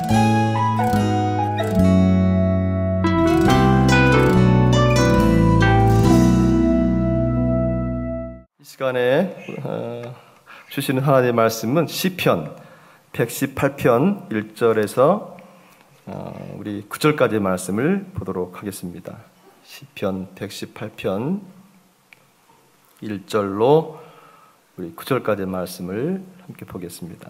이 시간에 주시는 하나님의 말씀은 시편 118편 1절에서 우리 9절까지의 말씀을 보도록 하겠습니다. 시편 118편 1절로 우리 9절까지의 말씀을 함께 보겠습니다.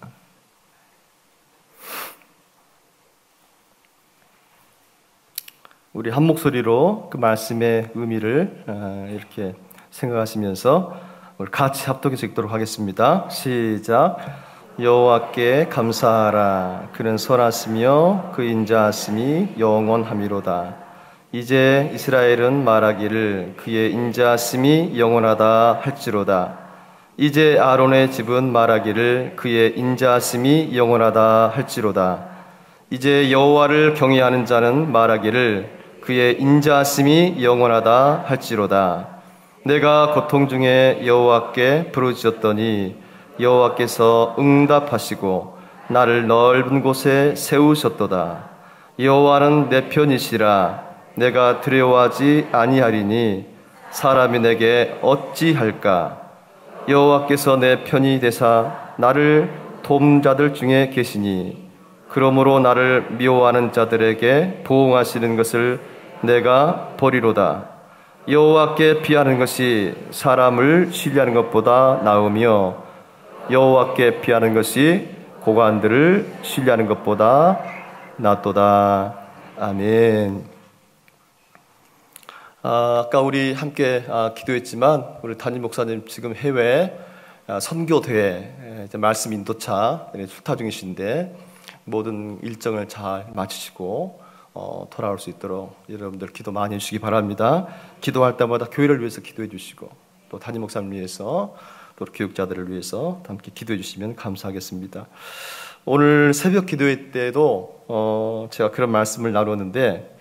우리 한 목소리로 그 말씀의 의미를 이렇게 생각하시면서 우리 같이 합독해서 읽도록 하겠습니다. 시작. 여호와께 감사하라. 그는 선하시며 그 인자하심이 영원함이로다. 이제 이스라엘은 말하기를 그의 인자하심이 영원하다 할지로다. 이제 아론의 집은 말하기를 그의 인자하심이 영원하다 할지로다. 이제 여호와를 경외하는 자는 말하기를 그의 인자하심이 영원하다 할지로다. 내가 고통 중에 여호와께 부르짖었더니 여호와께서 응답하시고 나를 넓은 곳에 세우셨도다. 여호와는 내 편이시라. 내가 두려워하지 아니하리니 사람이 내게 어찌할까. 여호와께서 내 편이 되사 나를 돕는 자들 중에 계시니 그러므로 나를 미워하는 자들에게 보응하시는 것을 내가 보리로다. 여호와께 피하는 것이 사람을 신뢰하는 것보다 나으며 여호와께 피하는 것이 고관들을 신뢰하는 것보다 낫도다. 아멘. 아까 우리 함께 기도했지만 우리 담임 목사님 지금 해외 선교대회 말씀 인도차 출타 중이신데 모든 일정을 잘 마치시고 돌아올 수 있도록 여러분들 기도 많이 해주시기 바랍니다. 기도할 때마다 교회를 위해서 기도해 주시고 또 담임 목사님 위해서 또 교육자들을 위해서 함께 기도해 주시면 감사하겠습니다. 오늘 새벽 기도회 때도 제가 그런 말씀을 나누었는데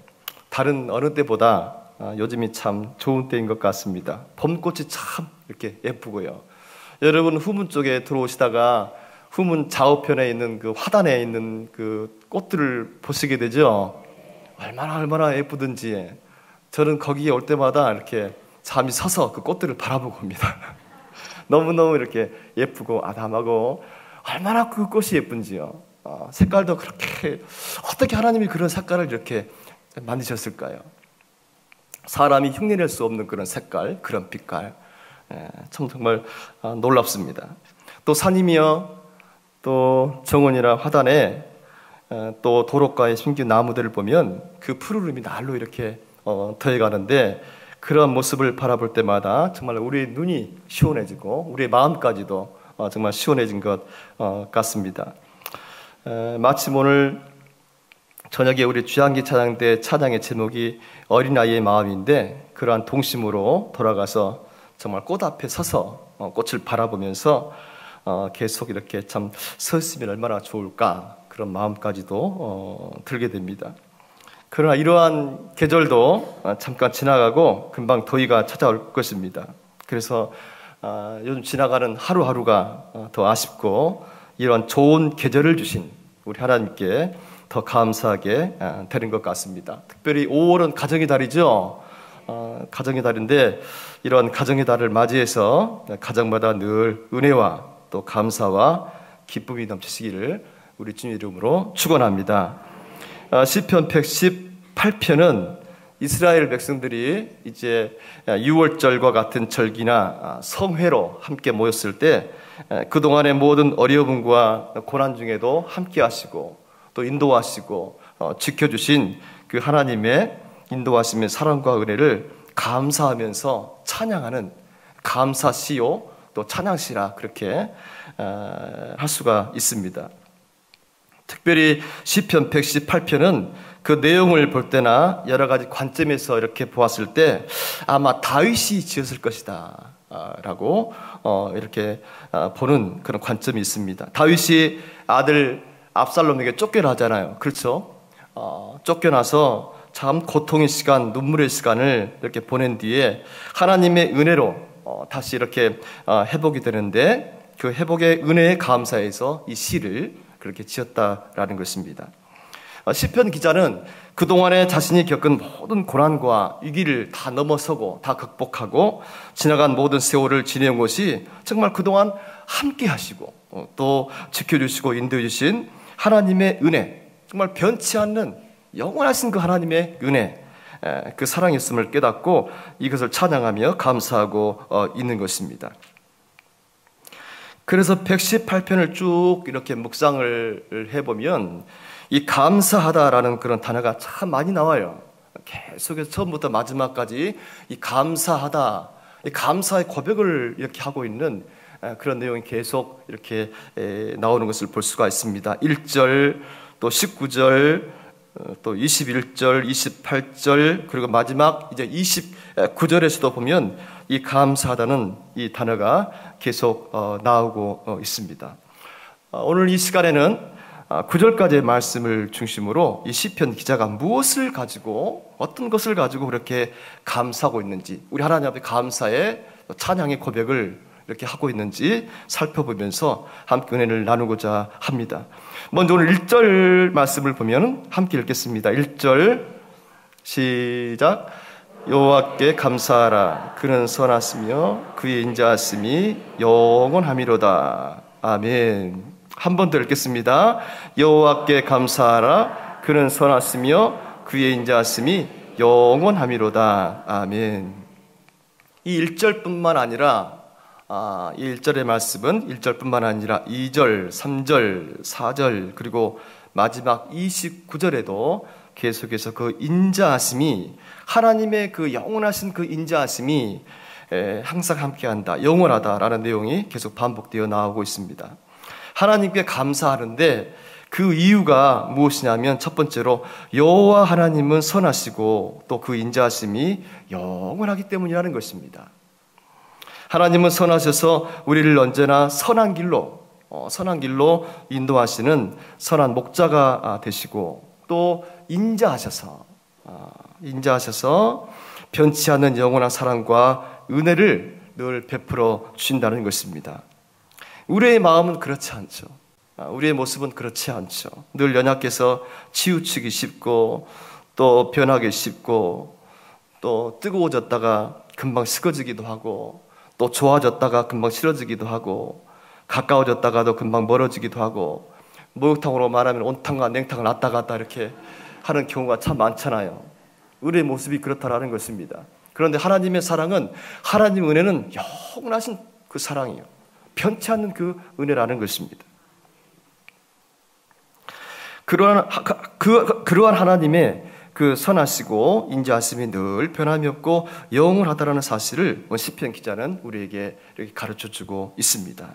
다른 어느 때보다 요즘이 참 좋은 때인 것 같습니다. 봄꽃이 참 이렇게 예쁘고요. 여러분 후문 쪽에 들어오시다가 후문 좌우편에 있는 그 화단에 있는 그 꽃들을 보시게 되죠. 얼마나 예쁘든지 저는 거기에 올 때마다 이렇게 잠이 서서 그 꽃들을 바라보고 옵니다. 너무너무 이렇게 예쁘고 아담하고 얼마나 그 꽃이 예쁜지요. 색깔도 그렇게 어떻게 하나님이 그런 색깔을 이렇게 만드셨을까요? 사람이 흉내낼 수 없는 그런 색깔, 그런 빛깔, 정말 놀랍습니다. 또 산이며 또 정원이나 화단에 또 도로가에 심긴 나무들을 보면 그 푸르름이 날로 이렇게 더해가는데 그런 모습을 바라볼 때마다 정말 우리의 눈이 시원해지고 우리의 마음까지도 정말 시원해진 것 같습니다. 마침 오늘 저녁에 우리 주양기 찬양 때 찬양의 제목이 어린아이의 마음인데 그러한 동심으로 돌아가서 정말 꽃 앞에 서서 꽃을 바라보면서 계속 이렇게 참 서 있으면 얼마나 좋을까 그런 마음까지도 들게 됩니다. 그러나 이러한 계절도 잠깐 지나가고 금방 더위가 찾아올 것입니다. 그래서 요즘 지나가는 하루하루가 더 아쉽고 이런 좋은 계절을 주신 우리 하나님께 더 감사하게 되는 것 같습니다. 특별히 5월은 가정의 달이죠. 가정의 달인데 이런 가정의 달을 맞이해서 가정마다 늘 은혜와 또 감사와 기쁨이 넘치시기를 우리 주님 이름으로 축원합니다. 시편 118편은 이스라엘 백성들이 이제 6월절과 같은 절기나 성회로 함께 모였을 때 그동안의 모든 어려움과 고난 중에도 함께 하시고 또 인도하시고 지켜주신 그 하나님의 인도하심의 사랑과 은혜를 감사하면서 찬양하는 감사시요 또 찬양시라 그렇게 할 수가 있습니다. 특별히 시편 118편은 그 내용을 볼 때나 여러 가지 관점에서 이렇게 보았을 때 아마 다윗이 지었을 것이다 라고 이렇게 보는 그런 관점이 있습니다. 다윗이 아들 압살롬에게 쫓겨나잖아요. 그렇죠? 쫓겨나서 참 고통의 시간, 눈물의 시간을 이렇게 보낸 뒤에 하나님의 은혜로 다시 이렇게 회복이 되는데 그 회복의 은혜에 감사해서 이 시를 그렇게 지었다라는 것입니다. 시편 기자는 그동안에 자신이 겪은 모든 고난과 위기를 다 넘어서고 다 극복하고 지나간 모든 세월을 지내온 것이 정말 그동안 함께 하시고 또 지켜주시고 인도해 주신 하나님의 은혜, 정말 변치 않는 영원하신 그 하나님의 은혜, 그 사랑이었음을 깨닫고 이것을 찬양하며 감사하고 있는 것입니다. 그래서 118편을 쭉 이렇게 묵상을 해보면 이 감사하다라는 그런 단어가 참 많이 나와요. 계속해서 처음부터 마지막까지 이 감사하다, 이 감사의 고백을 이렇게 하고 있는 그런 내용이 계속 이렇게 나오는 것을 볼 수가 있습니다. 1절, 또 19절, 또 21절, 28절, 그리고 마지막 이제 29절에서도 보면 이 감사하다는 이 단어가 계속 나오고 있습니다. 오늘 이 시간에는 9절까지의 말씀을 중심으로 이 시편 기자가 무엇을 가지고, 어떤 것을 가지고 그렇게 감사하고 있는지, 우리 하나님 앞에 감사의 찬양의 고백을 이렇게 하고 있는지 살펴보면서 함께 은혜를 나누고자 합니다. 먼저 오늘 1절 말씀을 보면 함께 읽겠습니다. 1절 시작. 여호와께 감사하라. 그는 선하시며 그의 인자하심이 영원함이로다. 아멘. 한 번 더 읽겠습니다. 여호와께 감사하라. 그는 선하시며 그의 인자하심이 영원함이로다. 아멘. 이 1절뿐만 아니라 이 1절의 말씀은 1절뿐만 아니라 2절, 3절, 4절 그리고 마지막 29절에도 계속해서 그 인자하심이, 하나님의 그 영원하신 그 인자하심이 항상 함께한다, 영원하다라는 내용이 계속 반복되어 나오고 있습니다. 하나님께 감사하는데 그 이유가 무엇이냐면 첫 번째로 여호와 하나님은 선하시고 또 그 인자하심이 영원하기 때문이라는 것입니다. 하나님은 선하셔서 우리를 언제나 선한 길로 인도하시는 선한 목자가 되시고, 또 인자하셔서 변치 않는 영원한 사랑과 은혜를 늘 베풀어 주신다는 것입니다. 우리의 마음은 그렇지 않죠. 우리의 모습은 그렇지 않죠. 늘 연약해서 치우치기 쉽고, 또 변하기 쉽고, 또 뜨거워졌다가 금방 식어지기도 하고, 또 좋아졌다가 금방 싫어지기도 하고, 가까워졌다가도 금방 멀어지기도 하고, 목욕탕으로 말하면 온탕과 냉탕을 왔다 갔다 이렇게 하는 경우가 참 많잖아요. 우리의 모습이 그렇다라는 것입니다. 그런데 하나님의 사랑은, 하나님의 은혜는 영원하신 그 사랑이에요. 변치 않는 그 은혜라는 것입니다. 그러한 하나님의 그 선하시고 인자하심이 늘 변함이 없고 영원하다라는 사실을 시편 기자는 우리에게 이렇게 가르쳐주고 있습니다.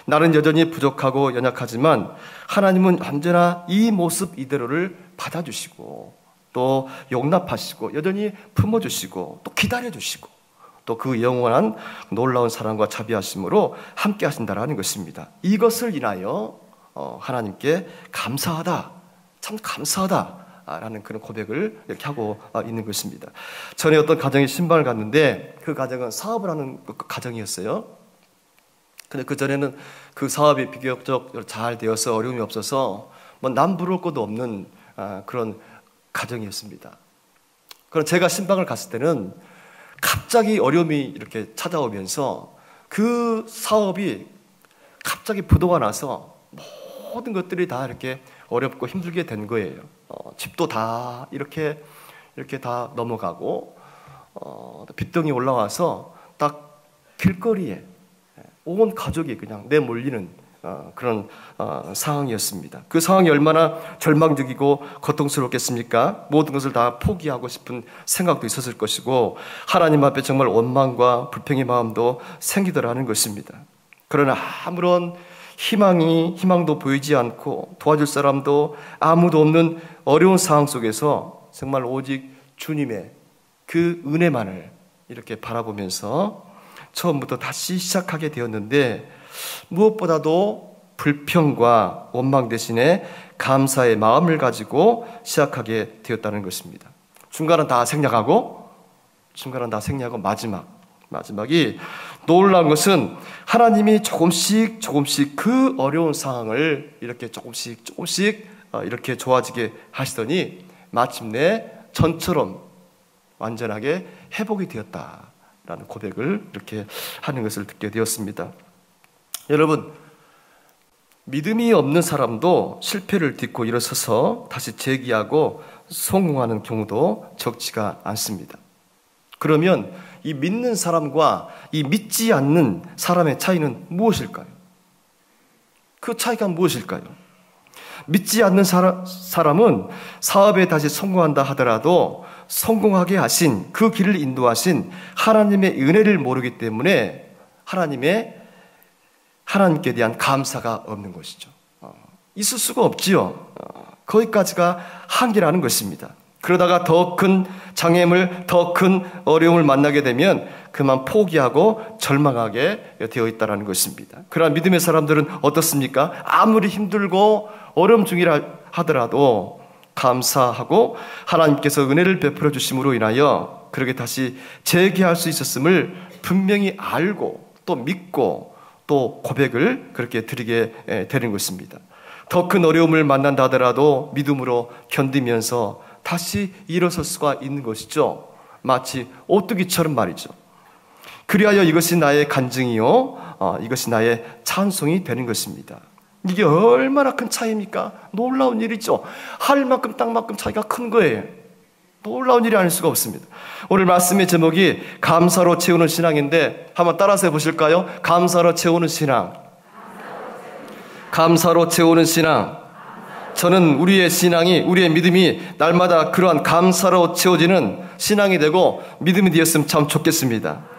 나는 여전히 부족하고 연약하지만 하나님은 언제나 이 모습 이대로를 받아주시고 또 용납하시고 여전히 품어주시고 또 기다려주시고 또 그 영원한 놀라운 사랑과 자비하심으로 함께 하신다라는 것입니다. 이것을 인하여 하나님께 감사하다, 참 감사하다라는 그런 고백을 이렇게 하고 있는 것입니다. 전에 어떤 가정에 신방을 갔는데 그 가정은 사업을 하는 가정이었어요. 근데 그 전에는 그 사업이 비교적 잘 되어서 어려움이 없어서 뭐 남부러울 것도 없는 그런 가정이었습니다. 그럼 제가 신방을 갔을 때는 갑자기 어려움이 이렇게 찾아오면서 그 사업이 갑자기 부도가 나서 모든 것들이 다 이렇게 어렵고 힘들게 된 거예요. 집도 다 이렇게 다 넘어가고 빚덩이 올라와서 딱 길거리에 온 가족이 그냥 내몰리는 그런 상황이었습니다. 그 상황이 얼마나 절망적이고 고통스럽겠습니까? 모든 것을 다 포기하고 싶은 생각도 있었을 것이고 하나님 앞에 정말 원망과 불평의 마음도 생기더라는 것입니다. 그러나 아무런 희망도 보이지 않고 도와줄 사람도 아무도 없는 어려운 상황 속에서 정말 오직 주님의 그 은혜만을 이렇게 바라보면서 처음부터 다시 시작하게 되었는데 무엇보다도 불평과 원망 대신에 감사의 마음을 가지고 시작하게 되었다는 것입니다. 중간은 다 생략하고 마지막이 놀라운 것은 하나님이 조금씩 그 어려운 상황을 이렇게 조금씩 이렇게 좋아지게 하시더니 마침내 전처럼 완전하게 회복이 되었다라는 고백을 이렇게 하는 것을 듣게 되었습니다. 여러분, 믿음이 없는 사람도 실패를 딛고 일어서서 다시 재기하고 성공하는 경우도 적지가 않습니다. 그러면 이 믿는 사람과 이 믿지 않는 사람의 차이는 무엇일까요? 그 차이가 무엇일까요? 믿지 않는 사람은 사업에 다시 성공한다 하더라도 성공하게 하신, 그 길을 인도하신 하나님의 은혜를 모르기 때문에 하나님께 대한 감사가 없는 것이죠. 있을 수가 없지요. 거기까지가 한계라는 것입니다. 그러다가 더 큰 장애물, 더 큰 어려움을 만나게 되면 그만 포기하고 절망하게 되어 있다는 것입니다. 그러나 믿음의 사람들은 어떻습니까? 아무리 힘들고 어려움 중이라 하더라도 감사하고 하나님께서 은혜를 베풀어 주심으로 인하여 그렇게 다시 재기할 수 있었음을 분명히 알고 또 믿고 또 고백을 그렇게 드리게 되는 것입니다. 더 큰 어려움을 만난다 하더라도 믿음으로 견디면서 다시 일어설 수가 있는 것이죠. 마치 오뚜기처럼 말이죠. 그리하여 이것이 나의 간증이요, 이것이 나의 찬송이 되는 것입니다. 이게 얼마나 큰 차이입니까? 놀라운 일이죠. 하늘만큼 땅만큼 차이가 큰 거예요. 놀라운 일이 아닐 수가 없습니다. 오늘 말씀의 제목이 감사로 채우는 신앙인데 한번 따라서 해보실까요? 감사로 채우는 신앙. 감사로 채우는 신앙. 저는 우리의 신앙이, 우리의 믿음이 날마다 그러한 감사로 채워지는 신앙이 되고 믿음이 되었으면 참 좋겠습니다.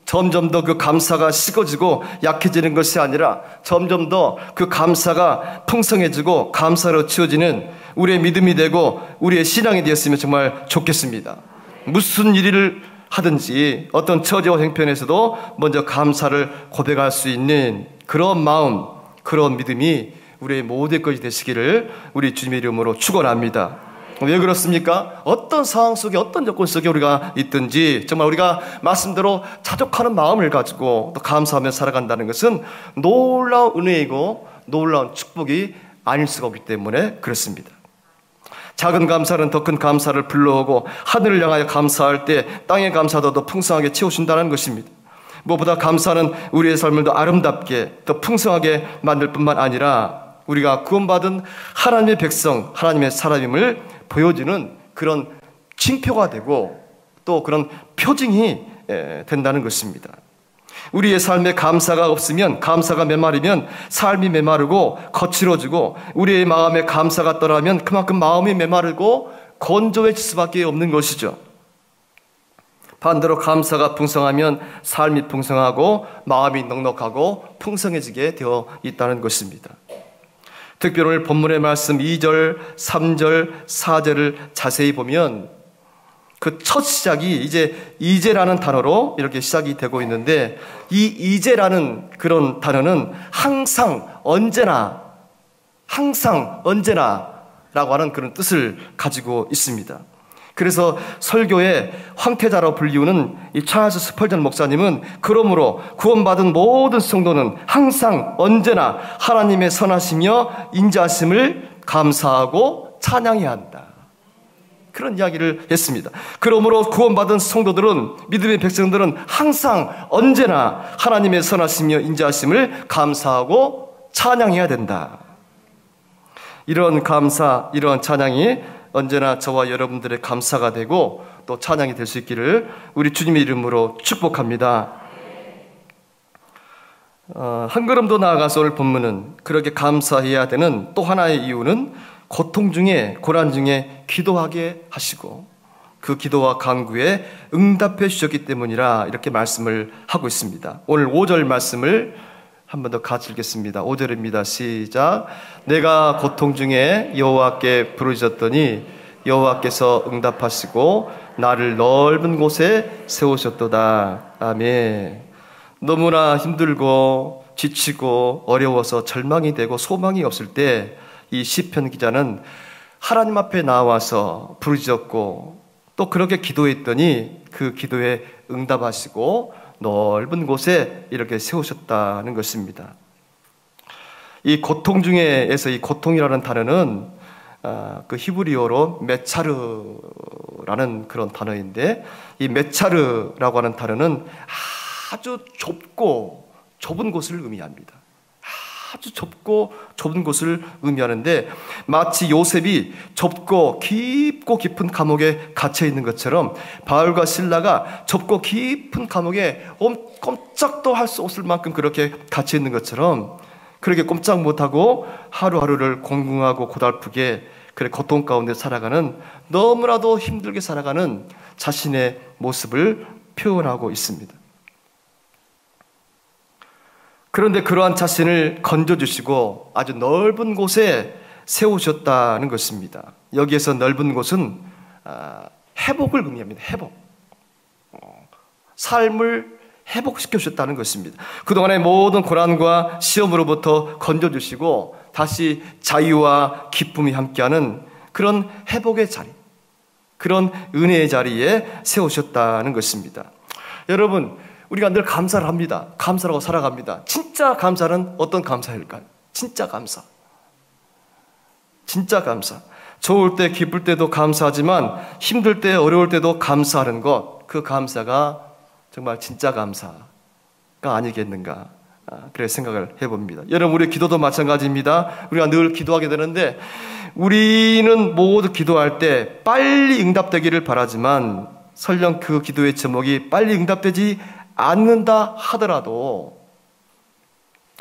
점점 더 그 감사가 식어지고 약해지는 것이 아니라 점점 더 그 감사가 풍성해지고 감사로 채워지는 우리의 믿음이 되고 우리의 신앙이 되었으면 정말 좋겠습니다. 무슨 일을 하든지 어떤 처지와 형편에서도 먼저 감사를 고백할 수 있는 그런 마음, 그런 믿음이 우리의 모든 것이 되시기를 우리 주님의 이름으로 축원합니다. 왜 그렇습니까? 어떤 상황 속에 어떤 조건 속에 우리가 있든지 정말 우리가 말씀대로 자족하는 마음을 가지고 또 감사하며 살아간다는 것은 놀라운 은혜이고 놀라운 축복이 아닐 수가 없기 때문에 그렇습니다. 작은 감사는 더 큰 감사를 불러오고 하늘을 향하여 감사할 때 땅의 감사도 더 풍성하게 채우신다는 것입니다. 무엇보다 감사는 우리의 삶을 더 아름답게 더 풍성하게 만들 뿐만 아니라 우리가 구원받은 하나님의 백성, 하나님의 사람임을 보여주는 그런 징표가 되고 또 그런 표징이 된다는 것입니다. 우리의 삶에 감사가 없으면, 감사가 메마르면 삶이 메마르고 거칠어지고 우리의 마음에 감사가 떠나면 그만큼 마음이 메마르고 건조해질 수밖에 없는 것이죠. 반대로 감사가 풍성하면 삶이 풍성하고 마음이 넉넉하고 풍성해지게 되어 있다는 것입니다. 특별히 오늘 본문의 말씀 2절, 3절, 4절을 자세히 보면 그 첫 시작이 이제라는 단어로 이렇게 시작이 되고 있는데 이 이제라는 그런 단어는 항상, 언제나라고 하는 그런 뜻을 가지고 있습니다. 그래서 설교의 황태자로 불리우는 이 찰스 스펄전 목사님은 그러므로 구원받은 모든 성도는 항상 언제나 하나님의 선하시며 인자하심을 감사하고 찬양해야 한다. 그런 이야기를 했습니다. 그러므로 구원받은 성도들은, 믿음의 백성들은 항상 언제나 하나님의 선하시며 인자하심을 감사하고 찬양해야 된다. 이런 감사, 이런 찬양이 언제나 저와 여러분들의 감사가 되고 또 찬양이 될 수 있기를 우리 주님의 이름으로 축복합니다. 한 걸음 더 나아가서 오늘 본문은 그렇게 감사해야 되는 또 하나의 이유는 고통 중에, 고난 중에 기도하게 하시고 그 기도와 간구에 응답해 주셨기 때문이라 이렇게 말씀을 하고 있습니다. 오늘 5절 말씀을 한 번 더 같이 읽겠습니다. 5절입니다. 시작. 내가 고통 중에 여호와께 부르짖었더니 여호와께서 응답하시고 나를 넓은 곳에 세우셨도다. 아멘. 너무나 힘들고 지치고 어려워서 절망이 되고 소망이 없을 때 이 시편 기자는 하나님 앞에 나와서 부르짖었고 또 그렇게 기도했더니 그 기도에 응답하시고 넓은 곳에 이렇게 세우셨다는 것입니다. 이 고통 중에서 이 고통이라는 단어는 그 히브리어로 메차르라는 그런 단어인데, 이 메차르라고 하는 단어는 아주 좁고 좁은 곳을 의미합니다. 아주 좁고 좁은 곳을 의미하는데, 마치 요셉이 좁고 깊고 깊은 감옥에 갇혀 있는 것처럼 바울과 실라가 좁고 깊은 감옥에 꼼짝도 할 수 없을 만큼 그렇게 갇혀 있는 것처럼, 그렇게 꼼짝 못하고 하루하루를 공공하고 고달프게 그래 고통 가운데 살아가는, 너무나도 힘들게 살아가는 자신의 모습을 표현하고 있습니다. 그런데 그러한 자신을 건져주시고 아주 넓은 곳에 세우셨다는 것입니다. 여기에서 넓은 곳은 회복을 의미합니다. 회복. 삶을 회복시켜 주셨다는 것입니다. 그동안의 모든 고난과 시험으로부터 건져주시고 다시 자유와 기쁨이 함께하는 그런 회복의 자리, 그런 은혜의 자리에 세우셨다는 것입니다. 여러분, 우리가 늘 감사를 합니다. 감사라고 살아갑니다. 진짜 감사는 어떤 감사일까요? 진짜 감사. 진짜 감사. 좋을 때 기쁠 때도 감사하지만 힘들 때 어려울 때도 감사하는 것, 그 감사가 정말 진짜 감사가 아니겠는가, 그래 생각을 해봅니다. 여러분, 우리 기도도 마찬가지입니다. 우리가 늘 기도하게 되는데, 우리는 모두 기도할 때 빨리 응답되기를 바라지만 설령 그 기도의 제목이 빨리 응답되지 않는다 하더라도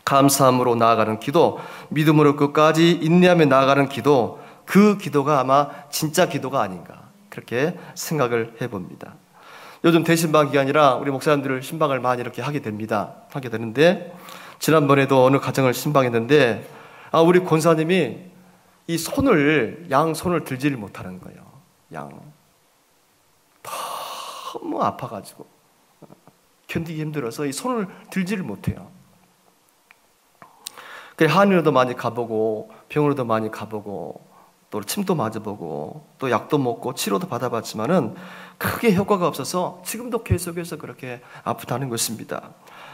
감사함으로 나아가는 기도, 믿음으로 끝까지 인내하며 나아가는 기도, 그 기도가 아마 진짜 기도가 아닌가, 그렇게 생각을 해봅니다. 요즘 대신방 기간이라 우리 목사님들 신방을 많이 이렇게 하게 되는데, 지난번에도 어느 가정을 신방했는데 우리 권사님이 이 양손을 들지를 못하는 거예요. 너무 아파가지고 견디기 힘들어서 이 손을 들지를 못해요. 한의원도 많이 가보고 병원에도 많이 가보고 또 침도 맞아보고 또 약도 먹고 치료도 받아봤지만은 크게 효과가 없어서 지금도 계속해서 그렇게 아프다는 것입니다.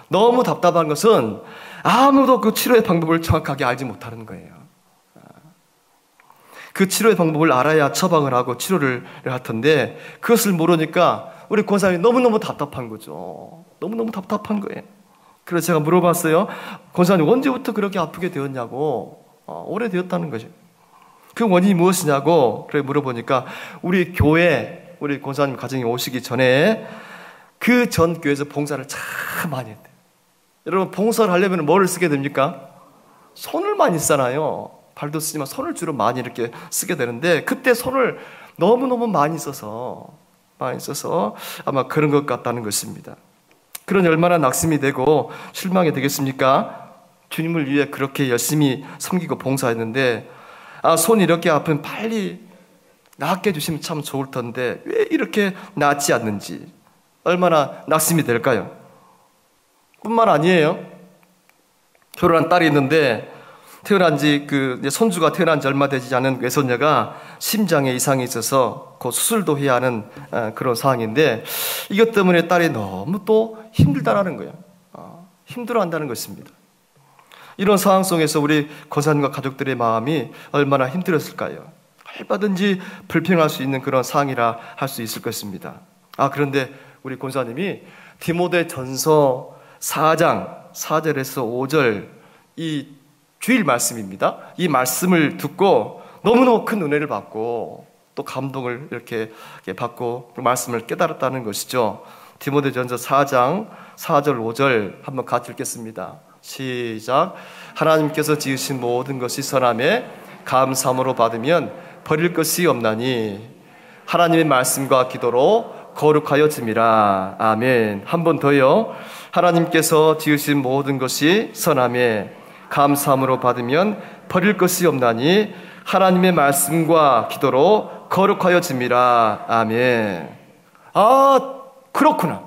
너무 답답한 것은 아무도 그 치료의 방법을 정확하게 알지 못하는 거예요. 그 치료의 방법을 알아야 처방을 하고 치료를 할 텐데, 그것을 모르니까 우리 권사님이 너무너무 답답한 거죠. 너무너무 답답한 거예요. 그래서 제가 물어봤어요. 권사님, 언제부터 그렇게 아프게 되었냐고. 오래되었다는 거죠. 그 원인이 무엇이냐고 그래 물어보니까, 우리 교회, 우리 권사님 가정에 오시기 전에 그 전 교회에서 봉사를 참 많이 했대요. 여러분, 봉사를 하려면 뭐를 쓰게 됩니까? 손을 많이 쓰잖아요. 발도 쓰지만 손을 주로 많이 이렇게 쓰게 되는데, 그때 손을 너무너무 많이 써서 아마 그런 것 같다는 것입니다. 그러니 얼마나 낙심이 되고 실망이 되겠습니까? 주님을 위해 그렇게 열심히 섬기고 봉사했는데, 손이 이렇게 아프면 빨리 낫게 해주시면 참 좋을 텐데 왜 이렇게 낫지 않는지 얼마나 낙심이 될까요? 뿐만 아니에요. 결혼한 딸이 있는데, 손주가 태어난 지 얼마 되지 않은 외손녀가 심장에 이상이 있어서 그 수술도 해야 하는 그런 상황인데, 이것 때문에 딸이 너무 또 힘들다라는 거예요. 힘들어한다는 것입니다. 이런 상황 속에서 우리 권사님과 가족들의 마음이 얼마나 힘들었을까요? 얼마든지 불평할 수 있는 그런 상황이라 할 수 있을 것입니다. 그런데 우리 권사님이 디모데전서 4장 4절에서 5절 이 주일 말씀입니다. 이 말씀을 듣고 너무너무 큰 은혜를 받고 또 감동을 이렇게 받고 그 말씀을 깨달았다는 것이죠. 디모데전서 4장 4절 5절 한번 같이 읽겠습니다. 시작. 하나님께서 지으신 모든 것이 선함에 감사함으로 받으면 버릴 것이 없나니 하나님의 말씀과 기도로 거룩하여짐이라. 아멘. 한 번 더요. 하나님께서 지으신 모든 것이 선함에 감사함으로 받으면 버릴 것이 없나니 하나님의 말씀과 기도로 거룩하여짐이라. 아멘. 그렇구나.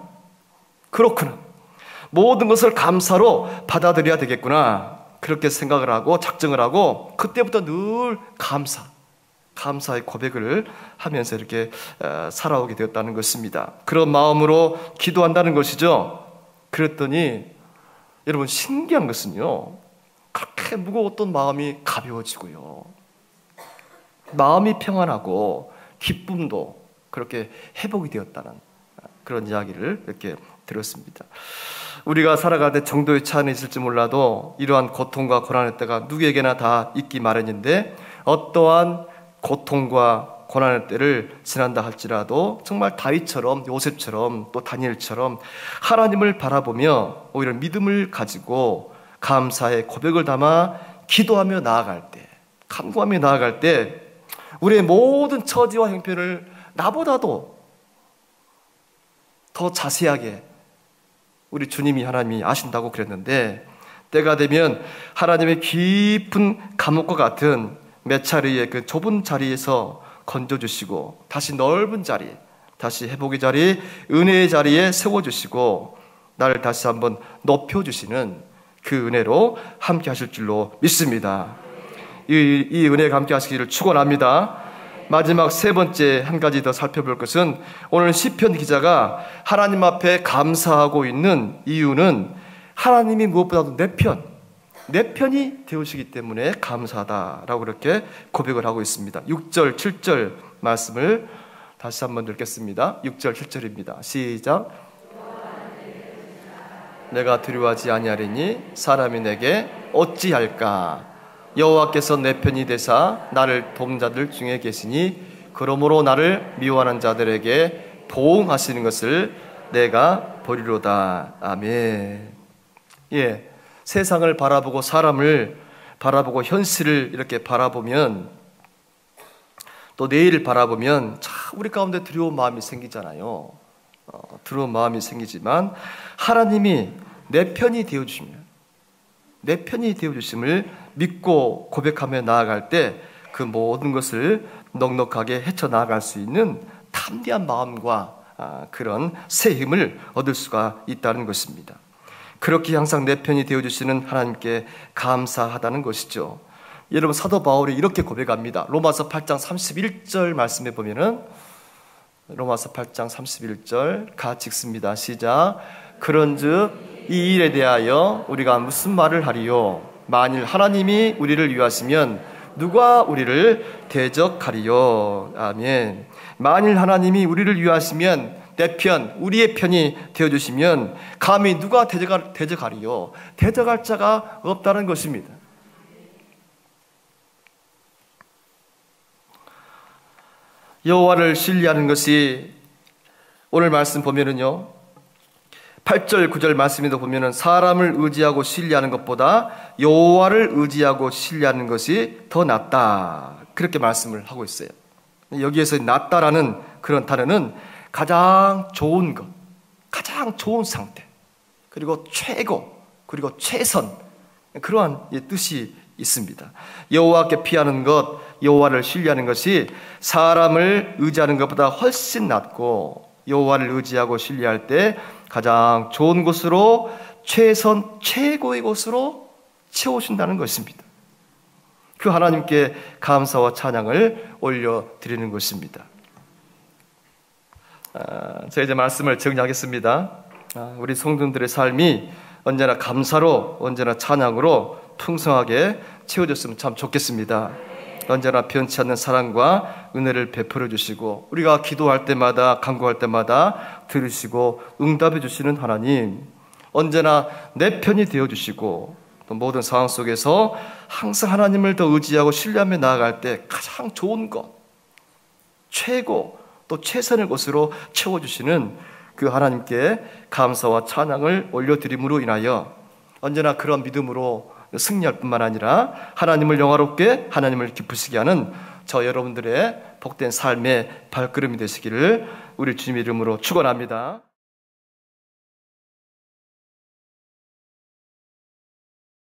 모든 것을 감사로 받아들여야 되겠구나. 그렇게 생각을 하고 작정을 하고 그때부터 늘 감사의 고백을 하면서 이렇게 살아오게 되었다는 것입니다. 그런 마음으로 기도한다는 것이죠. 그랬더니 여러분, 신기한 것은요, 그렇게 무거웠던 마음이 가벼워지고요. 마음이 평안하고 기쁨도 그렇게 회복이 되었다는 그런 이야기를 이렇게 들었습니다. 우리가 살아갈 때 정도의 차이는 있을지 몰라도 이러한 고통과 고난의 때가 누구에게나 다 있기 마련인데, 어떠한 고통과 고난의 때를 지난다 할지라도 정말 다윗처럼, 요셉처럼, 또 다니엘처럼 하나님을 바라보며 오히려 믿음을 가지고 감사의 고백을 담아 기도하며 나아갈 때, 간구하며 나아갈 때 우리의 모든 처지와 형편을 나보다도 더 자세하게 우리 주님이, 하나님이 아신다고 그랬는데, 때가 되면 하나님의 깊은 감옥과 같은 메차리의 그 좁은 자리에서 건져주시고 다시 넓은 자리, 다시 회복의 자리, 은혜의 자리에 세워주시고 나를 다시 한번 높여주시는 그 은혜로 함께 하실 줄로 믿습니다. 이 은혜가 함께 하시기를 축원합니다. 마지막 세 번째 한 가지 더 살펴볼 것은, 오늘 시편 기자가 하나님 앞에 감사하고 있는 이유는 하나님이 무엇보다도 내 편이 되우시기 때문에 감사하다라고 그렇게 고백을 하고 있습니다. 6절, 7절 말씀을 다시 한번 읽겠습니다. 6절, 7절입니다. 시작. 내가 두려워하지 아니하리니 사람이 내게 어찌할까? 여호와께서 내 편이 되사 나를 돕는 자들 중에 계시니 그러므로 나를 미워하는 자들에게 보응하시는 것을 내가 보리로다. 아멘. 예, 세상을 바라보고 사람을 바라보고 현실을 이렇게 바라보면, 또 내일을 바라보면 참 우리 가운데 두려운 마음이 생기잖아요. 두려운 마음이 생기지만 하나님이 내 편이 되어주심을 믿고 고백하며 나아갈 때 그 모든 것을 넉넉하게 헤쳐나갈 수 있는 담대한 마음과 그런 새 힘을 얻을 수가 있다는 것입니다. 그렇게 항상 내 편이 되어주시는 하나님께 감사하다는 것이죠. 여러분, 사도 바울이 이렇게 고백합니다. 로마서 8장 31절 말씀에 보면은, 로마서 8장 31절 같이 읽습니다. 시작. 그런즉 이 일에 대하여 우리가 무슨 말을 하리요? 만일 하나님이 우리를 위하시면 누가 우리를 대적하리요? 아멘. 만일 하나님이 우리를 위하시면, 내 편, 우리의 편이 되어주시면 감히 누가 대적하리요? 대적할 자가 없다는 것입니다. 여호와를 신뢰하는 것이, 오늘 말씀 보면은요, 8절 9절 말씀에도 보면은 사람을 의지하고 신뢰하는 것보다 여호와를 의지하고 신뢰하는 것이 더 낫다, 그렇게 말씀을 하고 있어요. 여기에서 낫다라는 그런 단어는 가장 좋은 것, 가장 좋은 상태, 그리고 최고, 그리고 최선, 그러한 뜻이 있습니다. 여호와께 피하는 것, 여호와를 신뢰하는 것이 사람을 의지하는 것보다 훨씬 낫고, 여호와를 의지하고 신뢰할 때 가장 좋은 곳으로, 최선, 최고의 곳으로 채워준다는 것입니다. 그 하나님께 감사와 찬양을 올려드리는 것입니다. 제가 이제 말씀을 정리하겠습니다. 우리 성도들의 삶이 언제나 감사로, 언제나 찬양으로 풍성하게 채워졌으면 참 좋겠습니다. 언제나 변치 않는 사랑과 은혜를 베풀어 주시고, 우리가 기도할 때마다, 간구할 때마다 들으시고 응답해 주시는 하나님, 언제나 내 편이 되어 주시고, 또 모든 상황 속에서 항상 하나님을 더 의지하고 신뢰하며 나아갈 때 가장 좋은 것, 최고, 또 최선의 것으로 채워주시는 그 하나님께 감사와 찬양을 올려드림으로 인하여 언제나 그런 믿음으로 승리할 뿐만 아니라 하나님을 영화롭게, 하나님을 기쁘시게 하는 저 여러분들의 복된 삶의 발걸음이 되시기를 우리 주님 이름으로 축원합니다.